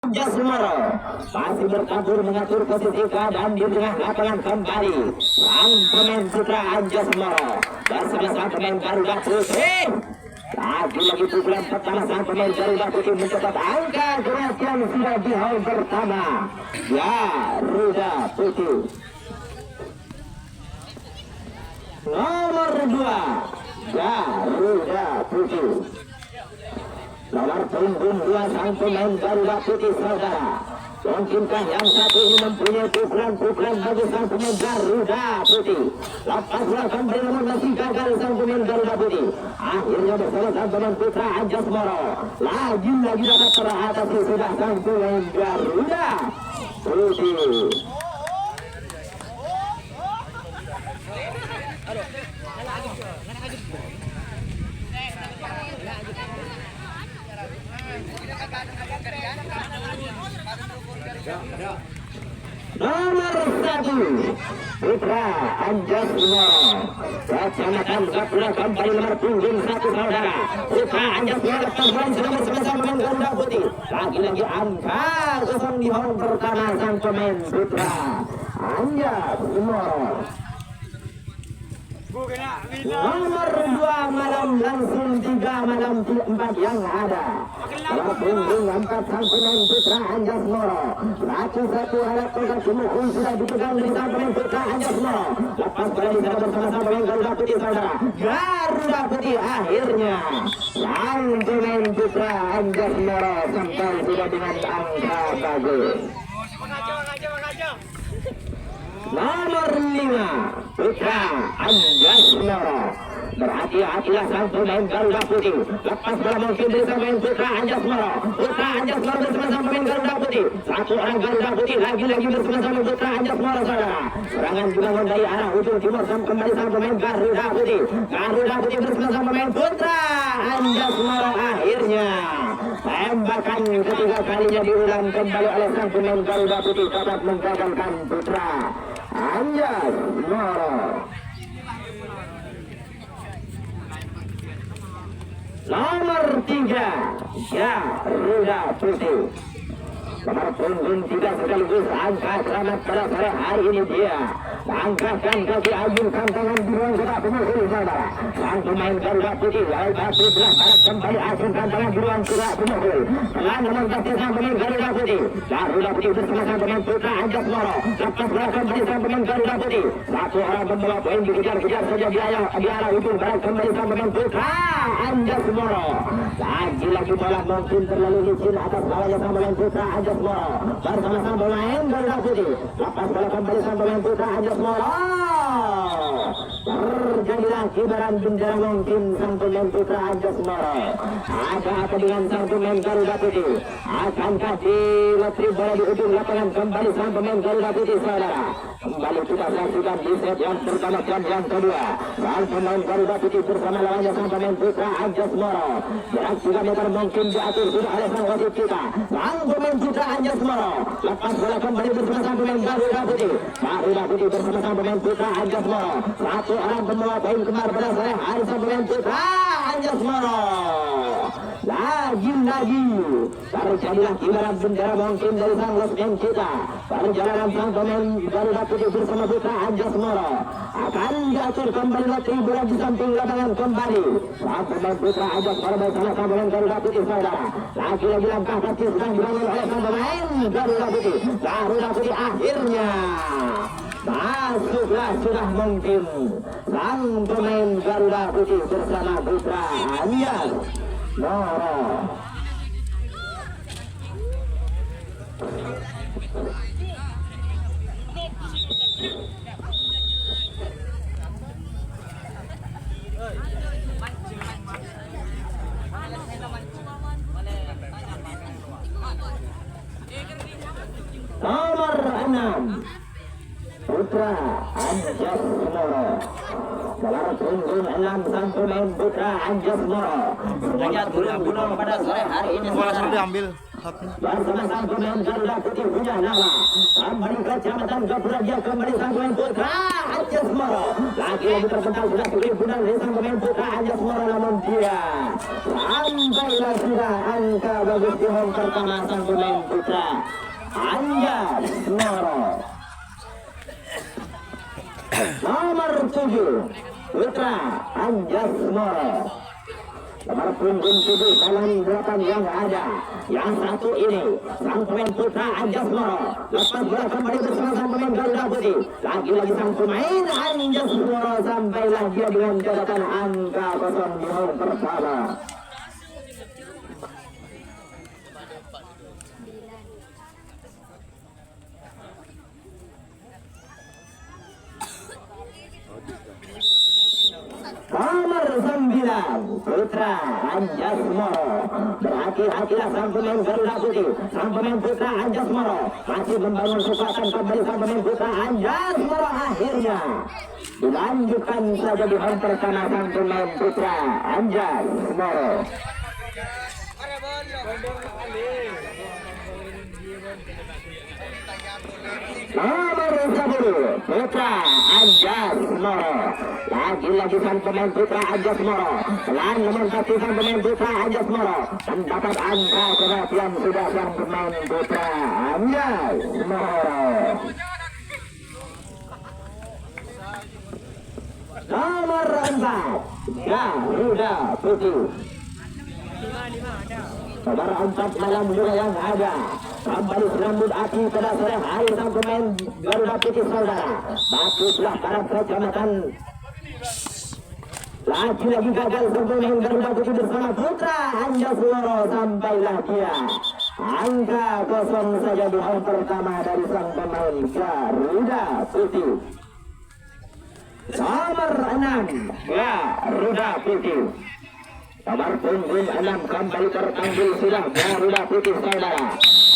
Jasmoro masih berkabur mengatur posisi keadaan di tengah lapangan kembali. Sang pemain Putra Anjasmoro bersama sang pemain Garuda Putih. Lagi-lagi pukulan pertama sang pemain Garuda Putih mencatat angka keras yang sudah di hall pertama. Garuda Putih. Nomor 2 Garuda Putih. Nomor punggung 2 sang pemain Garuda Putih saudara. Mungkinkah yang satu ini mempunyai pukulan-pukulan bagi sang pemain Garuda Putih? Lepas bola kembali namun masih gagal sang pemain Garuda Putih. Akhirnya bersama sang pemain Putra Anjasmoro lagi-lagi dapat teratasi sudah sang pemain Garuda Putih. Nomor 1 Putra Anjasmoro. Kecamatan Gapura kembali nomor punggung 1 saudara. Putra Anjasmoro lepas sudah bersama pemain Garuda Putih. Lagi-lagi angka kosong di hall pertama sang pemain Putra Anjasmoro. Nomor 2 malam langsung 3 malam 4 yang ada. Nomor punggung 4 sang pemain Putra Anjasmoro. Satu alat tongkat Cimukul sudah dipegang dari sang pemain Putra Anjasmoro. Lepas bola di sana bersama sang pemain Garuda Putih saudara. Garuda Putih akhirnya sang pemain Putra Anjasmoro sampai sudah dengan angka bagus. Nomor 5 Putra Anjasmoro. Berhati-hatilah sang pemain Garuda Putih. Lepas bola mungkin dari sang pemain Putra Anjasmoro. Putra Anjasmoro bersama sang pemain Garuda Putih. Satu orang Garuda Putih lagi-lagi bersama sang Putra Anjasmoro saudara. Serangan dibangun dari arah ujung timur kembali sang pemain Garuda Putih. Garuda Putih bersama sang pemain Putra Anjasmoro akhirnya tembakan ketiga kalinya diulang kembali oleh sang pemain Garuda Putih dapat menggagalkan Putra Anjasmoro. Nomor 3 Garuda Putih. Nomor punggung 3 sekaligus angka selamat pada sore hari ini dia angkatkan kaki agungkan tangan di ruang gerak pemukul saudara. Sang pemain Garuda Putih lepas belah barat kembali agungkan tangan di ruang gerak pemukul. Telah mementasi sang pemain Garuda Putih. Garuda Putih bersama sang pemain Putra Anjasmoro. Lepas bola kembali sang pemain Garuda Putih. Satu orang pembawa poin dikejar-kejar saja di arah ujung barat kembali sang pemain Putra Anjasmoro. Lagi-lagi bola mungkin terlalu licin atas bawahnya sang pemain Putra Anjasmoro bersama sang pemain Garuda Putih. Lepas bola kembali sang pemain Putra Anjasmoro. Terjadilah kibaran bendera mungkin sang pemain Putra Anjasmoro. Ada apa dengan sang pemain Garuda Putih? Akankah dilatih bola di ujung lapangan kembali sang pemain Garuda Putih saudara? Kembali kita saksikan di set yang pertama dan yang kedua. Sang pemain Garuda Putih bersama lawannya sang pemain Putra Anjasmoro. Jarak 3 meter mungkin diatur sudah oleh sang wasit kita. Sang pemain Putra Anjasmoro. Lepas bola kembali bersama sang pemain Garuda Putih. Garuda Putih bersama sang pemain Putra Anjasmoro. Satu orang pembawa poin kemar pada sore hari sang pemain Putra Anjasmoro. Lagi-lagi terjadilah kibaran bendera mungkin dari sang losmen kita. Perjalanan sang pemain Garuda Putih bersama Putra Anjasmoro akan diatur kembali latih bola di samping lapangan kembali. Sang pemain Putra Anjasmoro bersama sang pemain Garuda Putih saudara. Lagi-lagi langkah kaki sedang dibangun oleh sang pemain Garuda Putih. Garuda Putih akhirnya masuklah sudah mungkin sang pemain Garuda Putih bersama Putra Anjasmoro. Nomor 6 Putra Anjasmoro. Nomor punggung 6 sang pemain Putra Anjasmoro. Sengaja turun gunung pada sore hari ini. Bola sudah diambil. bersama sang pemain Garuda Putih punya nama kembali ke Kecamatan Gapura, dia kembali sang pemain putra Anjas Moro, lagi-lagi terpental sudah sulit guna dari sang pemain putra Anjas Moro, namun dia sampailah sudah angka bagus di home pertama sang pemain putra Anjas Moro. Nomor 7 putra Anjas Moro, nomor punggung 7 dalam 8 yang ada. Yang satu ini sang pemain putra Anjas Moro, lepas bola kembali bersama sang pemain Garuda Putih, lagi-lagi sang pemain Anjas Moro sampailah dia dengan catatan angka kosong di home pertama. Nomor 9 putra Anjas Moro, berhati-hatilah sang pemain Garuda Putih, sang pemain putra Anjas Moro masih membangun kekuatan kembali. Sang pemain putra Anjas Moro akhirnya dilanjutkan saja di home pertama sang pemain putra Anjas Moro. Nomor 10 putra Anjas Moro, lagi-lagi sang pemain putra Anjas Moro telah mementasi sang pemain putra Anjas Moro mendapat angka perhatian sudah sang pemain putra Anjas Moro. Nomor 4 Garuda Putih, nomor 4 malam juga yang ada kembali serambut api pada sore hari sang pemain Garuda Putih saudara. Batuslah para Kecamatan, lagi-lagi gagal sang pemain Garuda Putih bersama putra Anjas Moro, sampailah dia angka kosong saja di home pertama dari sang pemain Garuda Putih. Nomor 6 Garuda Putih, nomor punggung 6 kembali terpanggil sudah Garuda Putih saudara.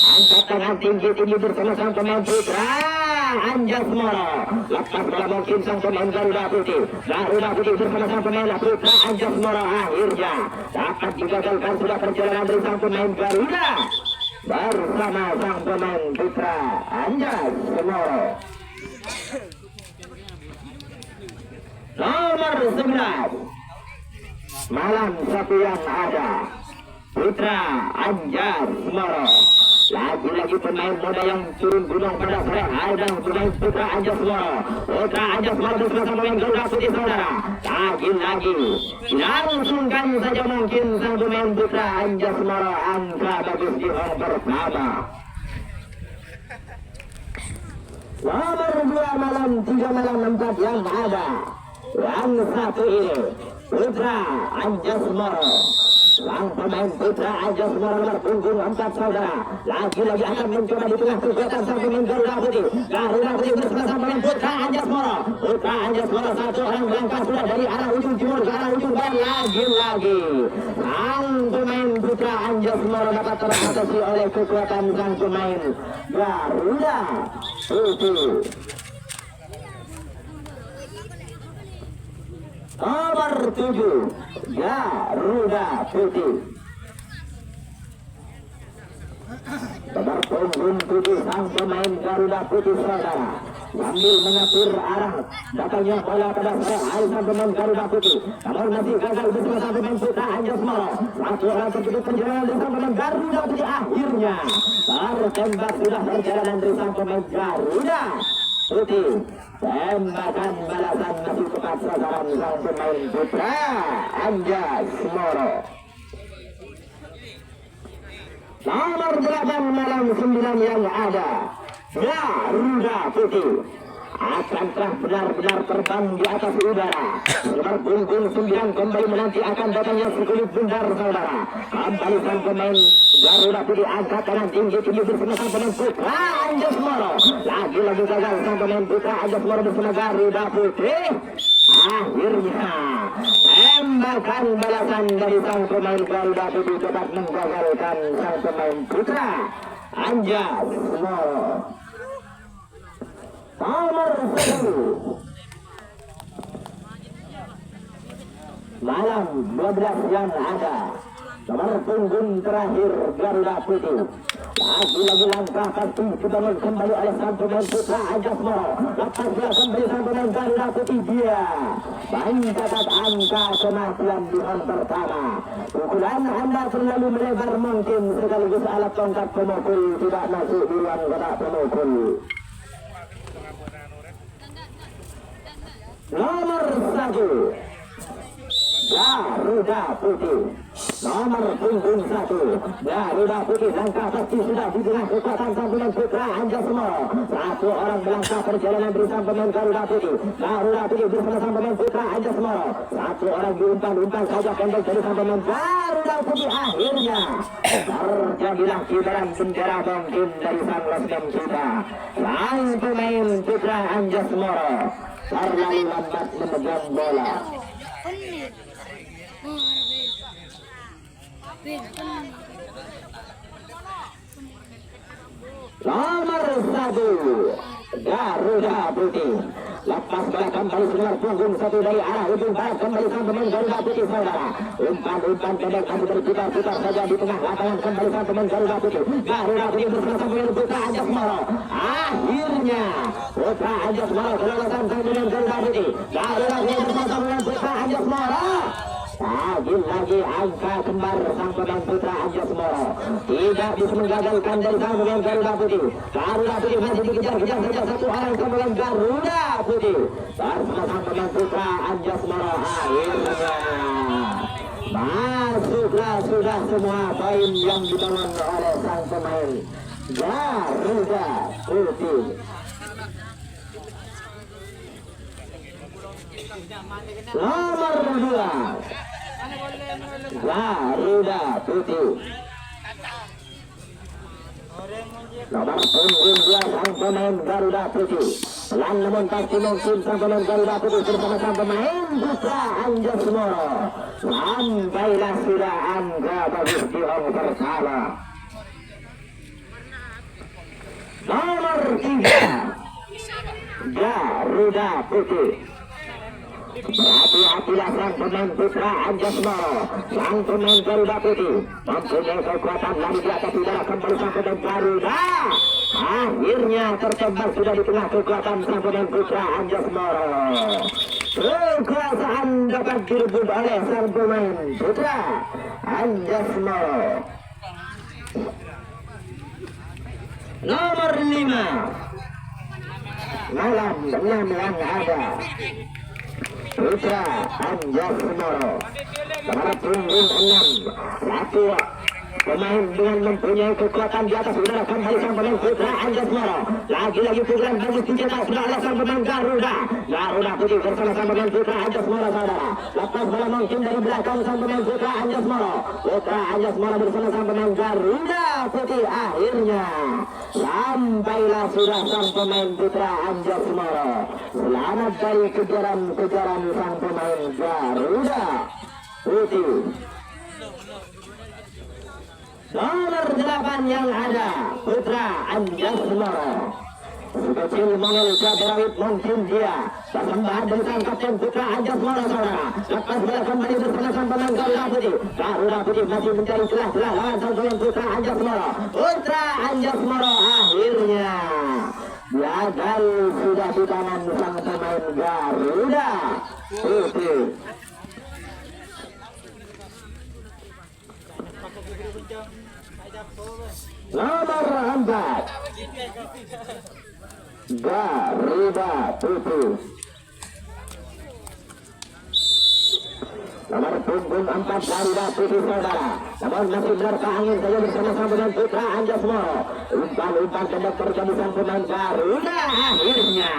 Angkat tangan tinggi-tinggi bersama sang pemain putra Anjas Moro, lepas bola mungkin sang pemain Garuda Putih. Garuda Putih bersama sang pemain putra Anjas Moro akhirnya dapat digagalkan sudah perjalanan dari sang pemain Garuda bersama sang pemain putra Anjas Moro. Nomor 11 malam satu yang ada putra Anjas Moro, lagi-lagi pemain muda yang turun gunung pada sore hari dan pemain putra Anjas Moro. Putra Anjas Moro bersama pemain Garuda Putih saudara, lagi-lagi langsungkan saja mungkin sang pemain putra Anjas Moro angka bagus di home pertama. Nomor 2 malam 3 malam 4 yang ada. Yang satu ini putra Anjas Moro, sang pemain putra Anjas Moro nomor punggung 4 saudara, lagi-lagi akan mencoba di tengah kekuatan sang pemain Garuda Putih. Garuda Putih bersama sang pemain putra Anjas Moro. Putra Anjas Moro satu orang melangkah sudah dari arah ujung timur ke arah ujung barat. Lagi-lagi sang pemain putra Anjas Moro dapat teratasi oleh kekuatan sang pemain Garuda Putih. Nomor 7 Garuda Putih, nomor punggung 7 sang pemain Garuda Putih saudara, sambil mengatur arah datangnya bola pada sore hari sang pemain Garuda Putih, namun masih gagal bersama sang pemain putra Anjas Moro. Satu orang tertutup perjalanan dari sang pemain Garuda Putih akhirnya tertembak sudah perjalanan dari sang pemain Garuda Putih. Tembakan balasan masih tepat sasaran sang pemain putra Anjas Moro. Nomor 8 malam 9 yang ada Garuda Putih akankah benar-benar terbang di atas udara. Nomor punggung 9 kembali menanti akan datangnya sekulit bundar saudara. Kembali sang pemain Garuda Putih angkat tangan tinggi-tinggi bersama sang pemain putra Anjas Moro. Lagi-lagi gagal sang pemain putra Anjas Moro bersama Garuda Putih. Akhirnya tembakan balasan dari sang pemain Garuda Putih dapat menggagalkan sang pemain putra Anjas Moro. Nomor 10 malam 12 yang ada nomor punggung terakhir Garuda Putih. Lagi-lagi langkah pasti dibangun kembali oleh sang pemain Putra Anjas Moro. Lepas dia kembali sang pemain Garuda Putih, dia mencatat angka kematian di round pertama. Pukulan anda terlalu melebar mungkin, sekaligus alat tongkat pemukul tidak masuk di ruang kotak pemukul. Nomor 1 Garuda Putih, nomor punggung 1 Garuda Putih. Langkah pasti sudah di tengah kekuatan sang pemain Putra Anjas Moro. Satu orang melangkah perjalanan dari sang pemain Garuda Putih. Garuda Putih bersama sang pemain Putra Anjas Moro. Satu orang diumpan saja pendek dari sang pemain Garuda Putih. Akhirnya terjadilah kibaran bendera mungkin dari sang lesmen kita. Sang pemain Putra Anjas Moro terlalu lambat memegang bola. Nomor 1 Garuda Putih. Lepas bola kembali keluar punggung 1 dari arah ujung barat, kembali sang pemain Garuda Putih, saudara. Umpan pendek masih berputar-putar saja di tengah lapangan, kembali sang pemain Garuda Putih. Garuda Putih bersama sang pemain Putra Anjas Moro. Akhirnya Putra Anjas Moro kelolosan sang pemain Garuda Putih. Garuda Putih bersama sang pemain Putra Anjas Moro. Lagi angka kembar sang pemain Putra Anjas Moro tidak bisa menggagalkan dari sang pemain Garuda Putih. Garuda Putih masih dikejar-kejar saja satu orang sang pemain Garuda Putih bersama sang pemain Putra Anjas Moro. Akhirnya masuklah sudah semua poin yang dibangun oleh sang pemain Garuda Putih. Nomor 2 Garuda Putih. Nomor punggung 2 sang pemain Garuda Putih. Pelan namun pasti mungkin sang pemain Garuda Putih bersama sang pemain Putra Anjas Moro. Sampailah sudah angka bagus di round pertama. Nomor 3 Garuda Putih. Hati-hatilah sang pemain Putra Anjas Moro. Sang pemain Garuda Putih mempunyai kekuatan lari di atas udara, kembali sang pemain Garuda. Akhirnya tertembak sudah di tengah kekuatan sang pemain Putra Anjas Moro. Kekuasaan dapat direbut oleh sang pemain Putra Anjas Moro. Nomor 5 malam 6 yang ada Putra Anjas Moro. Nomor punggung 6 satu pemain dengan mempunyai kekuatan di atas udara, kembali sang pemain Putra Anjas Moro. Lagi-lagi pukulan bagus dicetak sudah oleh sang pemain Garuda. Garuda Putih bersama sang pemain Putra Anjas Moro, saudara. Lepas bola mungkin dari belakang sang pemain Putra Anjas Moro. Putra Anjas Moro bersama sang pemain Garuda Putih. Akhirnya sampailah sudah sang pemain Putra Anjas Moro. Selamat dari kejaran sang pemain Garuda Putih. Nomor 8 yang ada Putra Anjas Moro. Kecil mongol Kabarawit mungkin dia persembahan dari sang kapten Putra Anjas Moro, saudara. Lepas bola kembali bersama sang pemain Garuda Putih. Garuda Putih masih mencari celah-celah lawan sang pemain Putra Anjas Moro. Putra Anjas Moro akhirnya gagal sudah di tangan sang pemain Garuda Putih. Nomor 4 Garuda Putih. Nomor punggung 4 Garuda Putih, saudara. Namun masih menerpa angin saja bersama sang pemain Putra Anjas Moro. Umpan pendek terjadi sang pemain Garuda. Akhirnya